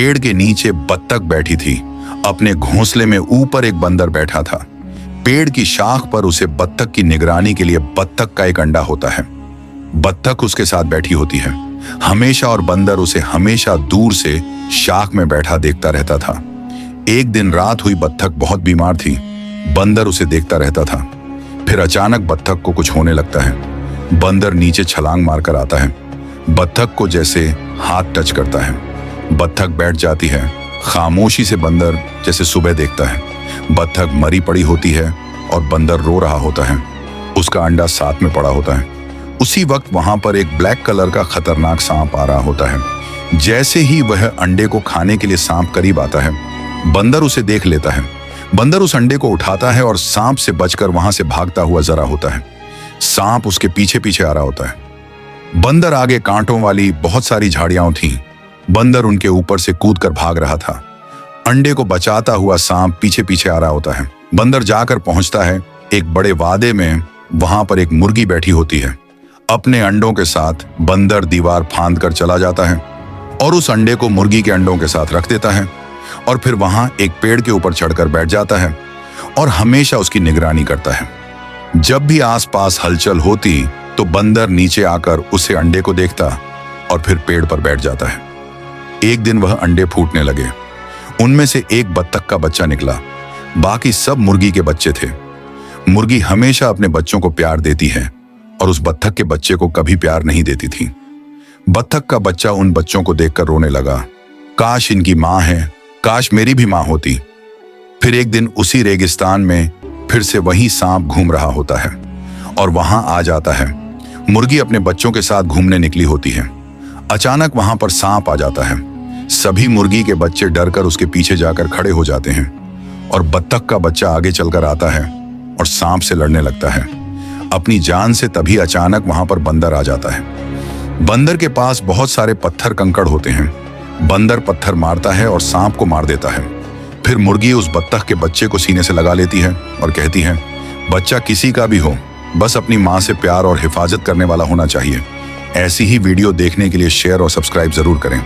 पेड़ के नीचे बत्तख बैठी थी। अपने घोंसले में ऊपर एक बंदर बैठा था। पेड़ की शाख पर उसे बत्तख की निगरानी के लिए बत्तख का एक अंडा होता है। बत्तख उसके साथ बैठी होती है हमेशा और बंदर उसे हमेशा दूर से शाख में बैठा देखता रहता था। एक दिन रात हुई, बत्तख बहुत बीमार थी। बंदर उसे देखता रहता था। फिर अचानक बत्तख को कुछ होने लगता है। बंदर नीचे छलांग मारकर आता है। बत्तख को जैसे हाथ टच करता है। बत्तख बैठ जाती है। खामोशी से बंदर जैसे सुबह देखता है। बत्तख मरी पड़ी होती है और बंदर रो रहा होता है। उसका अंडा साथ में पड़ा होता है। उसी वक्त वहां पर एक ब्लैक कलर का खतरनाक सांप आ रहा होता है। जैसे ही वह अंडे को खाने के लिए सांप करीब आता है, बंदर उसे देख लेता है। बंदर उस अंडे को उठाता है और सांप से बचकर वहां से भागता हुआ जरा होता है। सांप उसके पीछे पीछे आ रहा होता है। बंदर आगे कांटों वाली बहुत सारी झाड़ियां थीं। बंदर उनके ऊपर से कूदकर भाग रहा था। अंडे को बचाता हुआ सांप पीछे पीछे आ रहा होता है। बंदर जाकर पहुंचता है एक बड़े वादे में। वहां पर एक मुर्गी बैठी होती है। अपने अंडों के साथ बंदर दीवार फांद कर चला जाता है और उस अंडे को मुर्गी के अंडों के साथ रख देता है और फिर वहां एक पेड़ के ऊपर चढ़कर बैठ जाता है और हमेशा उसकी निगरानी करता है। जब भी आसपास हलचल होती तो बंदर नीचे आकर उसे अंडे को देखता और फिर पेड़ पर बैठ जाता है। एक दिन वह अंडे फूटने लगे। उनमें से एक बत्तख का बच्चा निकला। बाकी सब मुर्गी के बच्चे थे। मुर्गी हमेशा अपने बच्चों को प्यार देती है और उस बत्तख के बच्चे को कभी प्यार नहीं देती थी। बत्तख का बच्चा उन बच्चों को देखकर रोने लगा। काश इनकी माँ है, काश मेरी भी माँ होती। फिर एक दिन उसी रेगिस्तान में फिर से वही सांप घूम रहा होता है और वहां आ जाता है। मुर्गी अपने बच्चों के साथ घूमने निकली होती है। अचानक वहां पर सांप आ जाता है। सभी मुर्गी के बच्चे डरकर उसके पीछे जाकर खड़े हो जाते हैं और बत्तख का बच्चा आगे चलकर आता है और सांप से लड़ने लगता है अपनी जान से। तभी अचानक वहां पर बंदर आ जाता है। बंदर के पास बहुत सारे पत्थर कंकड़ होते हैं। बंदर पत्थर मारता है और सांप को मार देता है। फिर मुर्गी उस बत्तख के बच्चे को सीने से लगा लेती है और कहती है, बच्चा किसी का भी हो, बस अपनी माँ से प्यार और हिफाजत करने वाला होना चाहिए। ऐसी ही वीडियो देखने के लिए शेयर और सब्सक्राइब जरूर करें।